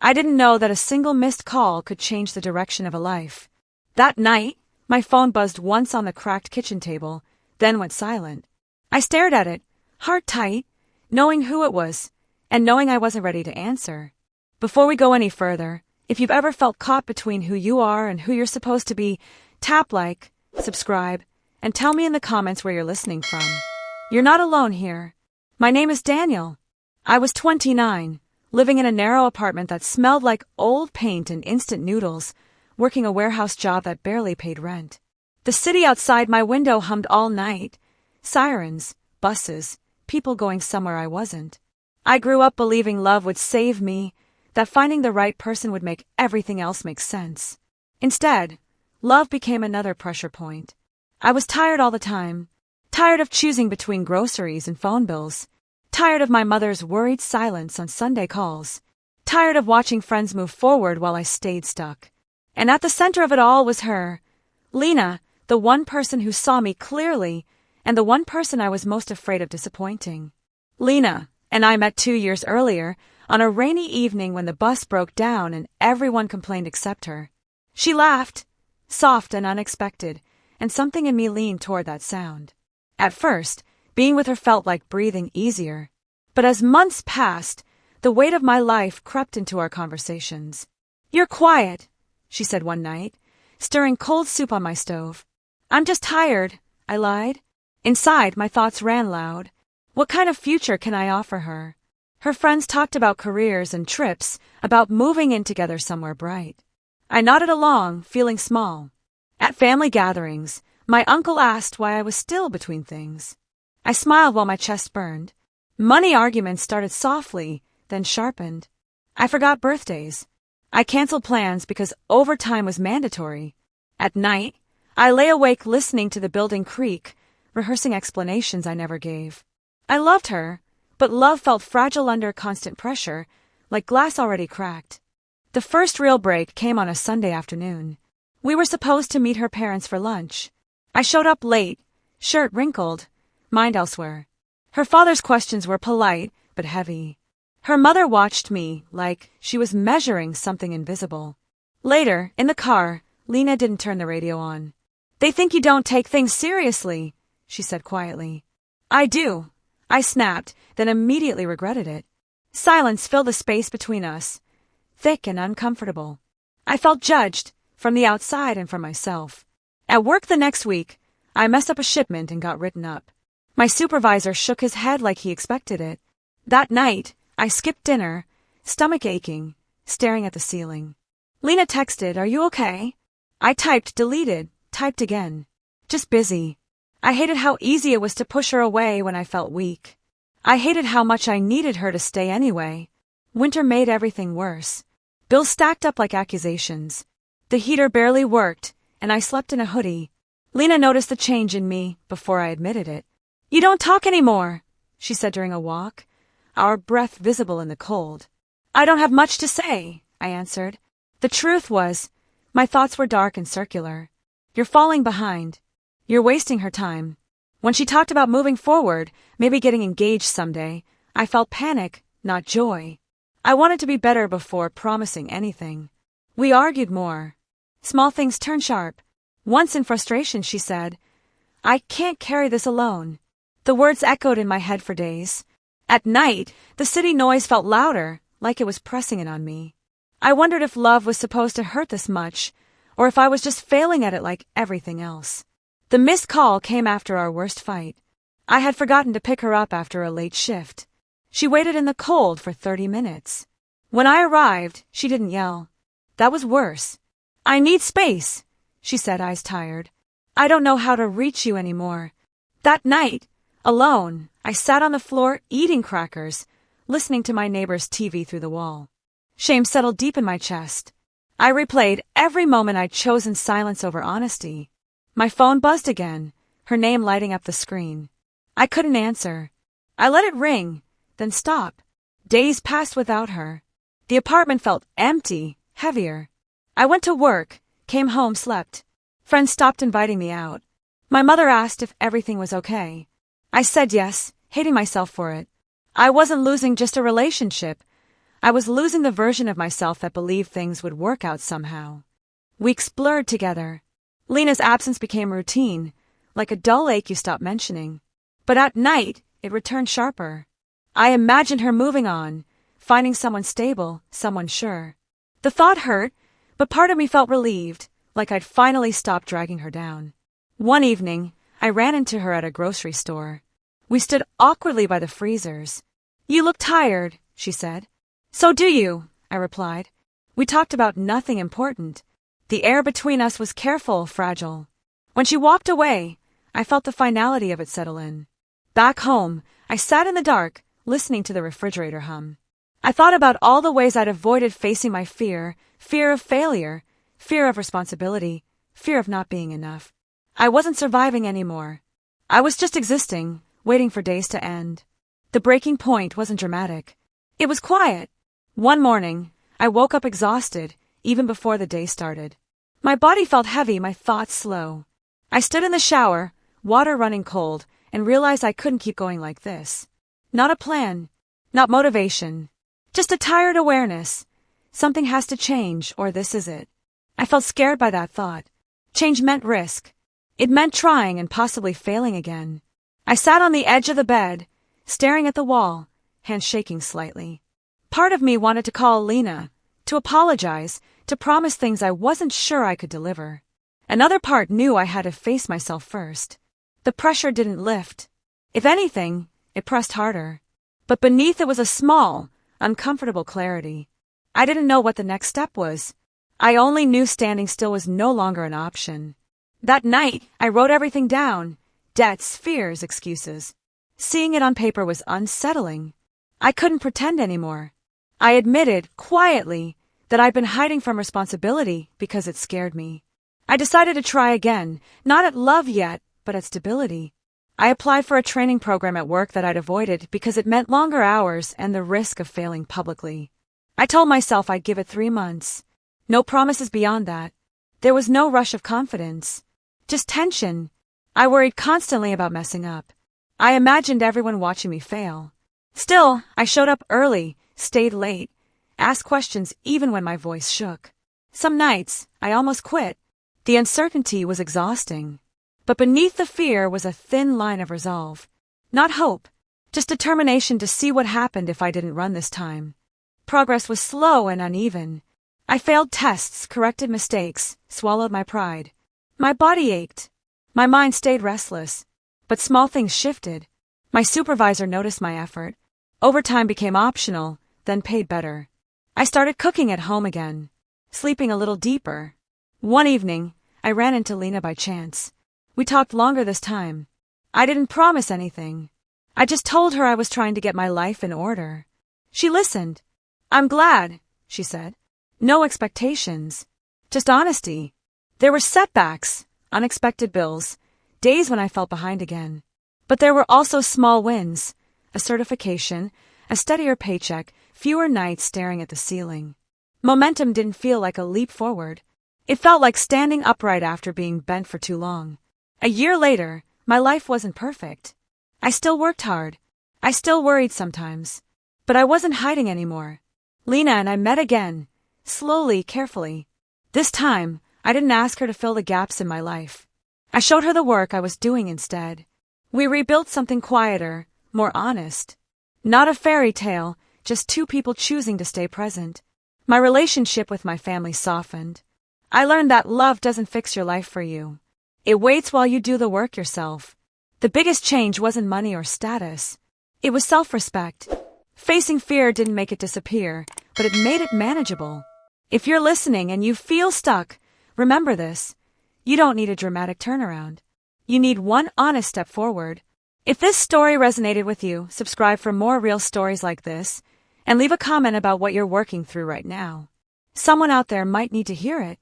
I didn't know that a single missed call could change the direction of a life. That night, my phone buzzed once on the cracked kitchen table, then went silent. I stared at it, heart tight, knowing who it was, and knowing I wasn't ready to answer. Before we go any further, if you've ever felt caught between who you are and who you're supposed to be, tap like, subscribe, and tell me in the comments where you're listening from. You're not alone here. My name is Daniel. I was 29, living in a narrow apartment that smelled like old paint and instant noodles, working a warehouse job that barely paid rent. The city outside my window hummed all night. Sirens, buses, people going somewhere I wasn't. I grew up believing love would save me, that finding the right person would make everything else make sense. Instead, love became another pressure point. I was tired all the time. Tired of choosing between groceries and phone bills. Tired of my mother's worried silence on Sunday calls. Tired of watching friends move forward while I stayed stuck. And at the center of it all was her, Lena, the one person who saw me clearly, and the one person I was most afraid of disappointing. Lena and I met 2 years earlier, on a rainy evening when the bus broke down and everyone complained except her. She laughed, soft and unexpected, and something in me leaned toward that sound. At first, being with her felt like breathing easier. But as months passed, the weight of my life crept into our conversations. "You're quiet," she said one night, stirring cold soup on my stove. "I'm just tired," I lied. Inside, my thoughts ran loud. What kind of future can I offer her? Her friends talked about careers and trips, about moving in together somewhere bright. I nodded along, feeling small. At family gatherings, my uncle asked why I was still between things. I smiled while my chest burned. Money arguments started softly, then sharpened. I forgot birthdays. I canceled plans because overtime was mandatory. At night, I lay awake listening to the building creak, rehearsing explanations I never gave. I loved her, but love felt fragile under constant pressure, like glass already cracked. The first real break came on a Sunday afternoon. We were supposed to meet her parents for lunch. I showed up late, shirt wrinkled, mind elsewhere. Her father's questions were polite, but heavy. Her mother watched me like she was measuring something invisible. Later, in the car, Lena didn't turn the radio on. "They think you don't take things seriously," she said quietly. "I do," I snapped, then immediately regretted it. Silence filled the space between us, thick and uncomfortable. I felt judged, from the outside and from myself. At work the next week, I messed up a shipment and got written up. My supervisor shook his head like he expected it. That night, I skipped dinner, stomach aching, staring at the ceiling. Lena texted, "Are you okay?" I typed, deleted, typed again. "Just busy." I hated how easy it was to push her away when I felt weak. I hated how much I needed her to stay anyway. Winter made everything worse. Bills stacked up like accusations. The heater barely worked, and I slept in a hoodie. Lena noticed the change in me before I admitted it. "You don't talk anymore," she said during a walk, our breath visible in the cold. "I don't have much to say," I answered. The truth was, my thoughts were dark and circular. "You're falling behind. You're wasting her time." When she talked about moving forward, maybe getting engaged someday, I felt panic, not joy. I wanted to be better before promising anything. We argued more. Small things turned sharp. Once in frustration, she said, "I can't carry this alone." The words echoed in my head for days. At night, the city noise felt louder, like it was pressing in on me. I wondered if love was supposed to hurt this much, or if I was just failing at it like everything else. The missed call came after our worst fight. I had forgotten to pick her up after a late shift. She waited in the cold for 30 minutes. When I arrived, she didn't yell. That was worse. "I need space," she said, eyes tired. "I don't know how to reach you anymore." That night, alone, I sat on the floor eating crackers, listening to my neighbor's TV through the wall. Shame settled deep in my chest. I replayed every moment I'd chosen silence over honesty. My phone buzzed again, her name lighting up the screen. I couldn't answer. I let it ring, then stop. Days passed without her. The apartment felt empty, heavier. I went to work, came home, slept. Friends stopped inviting me out. My mother asked if everything was okay. I said yes, hating myself for it. I wasn't losing just a relationship. I was losing the version of myself that believed things would work out somehow. Weeks blurred together. Lena's absence became routine, like a dull ache you stop mentioning. But at night, it returned sharper. I imagined her moving on, finding someone stable, someone sure. The thought hurt, but part of me felt relieved, like I'd finally stopped dragging her down. One evening, I ran into her at a grocery store. We stood awkwardly by the freezers. "You look tired," she said. "So do you," I replied. We talked about nothing important. The air between us was careful, fragile. When she walked away, I felt the finality of it settle in. Back home, I sat in the dark, listening to the refrigerator hum. I thought about all the ways I'd avoided facing my fear of failure, fear of responsibility, fear of not being enough. I wasn't surviving anymore. I was just existing, waiting for days to end. The breaking point wasn't dramatic. It was quiet. One morning, I woke up exhausted, even before the day started. My body felt heavy, my thoughts slow. I stood in the shower, water running cold, and realized I couldn't keep going like this. Not a plan, not motivation, just a tired awareness. Something has to change, or this is it. I felt scared by that thought. Change meant risk. It meant trying and possibly failing again. I sat on the edge of the bed, staring at the wall, hands shaking slightly. Part of me wanted to call Lena, to apologize, to promise things I wasn't sure I could deliver. Another part knew I had to face myself first. The pressure didn't lift. If anything, it pressed harder. But beneath it was a small, uncomfortable clarity. I didn't know what the next step was. I only knew standing still was no longer an option. That night, I wrote everything down. Debts, fears, excuses. Seeing it on paper was unsettling. I couldn't pretend anymore. I admitted, quietly, that I'd been hiding from responsibility because it scared me. I decided to try again, not at love yet, but at stability. I applied for a training program at work that I'd avoided because it meant longer hours and the risk of failing publicly. I told myself I'd give it 3 months. No promises beyond that. There was no rush of confidence. Just tension. I worried constantly about messing up. I imagined everyone watching me fail. Still, I showed up early, stayed late, asked questions even when my voice shook. Some nights, I almost quit. The uncertainty was exhausting. But beneath the fear was a thin line of resolve. Not hope, just determination to see what happened if I didn't run this time. Progress was slow and uneven. I failed tests, corrected mistakes, swallowed my pride. My body ached. My mind stayed restless. But small things shifted. My supervisor noticed my effort. Overtime became optional, then paid better. I started cooking at home again, sleeping a little deeper. One evening, I ran into Lena by chance. We talked longer this time. I didn't promise anything. I just told her I was trying to get my life in order. She listened. "I'm glad," she said. No expectations. Just honesty. There were setbacks, unexpected bills, days when I felt behind again. But there were also small wins, a certification, a steadier paycheck, fewer nights staring at the ceiling. Momentum didn't feel like a leap forward. It felt like standing upright after being bent for too long. A year later, my life wasn't perfect. I still worked hard. I still worried sometimes. But I wasn't hiding anymore. Lena and I met again, slowly, carefully. This time, I didn't ask her to fill the gaps in my life. I showed her the work I was doing instead. We rebuilt something quieter, more honest. Not a fairy tale, just 2 people choosing to stay present. My relationship with my family softened. I learned that love doesn't fix your life for you. It waits while you do the work yourself. The biggest change wasn't money or status. It was self-respect. Facing fear didn't make it disappear, but it made it manageable. If you're listening and you feel stuck, remember this. You don't need a dramatic turnaround. You need one honest step forward. If this story resonated with you, subscribe for more real stories like this, and leave a comment about what you're working through right now. Someone out there might need to hear it.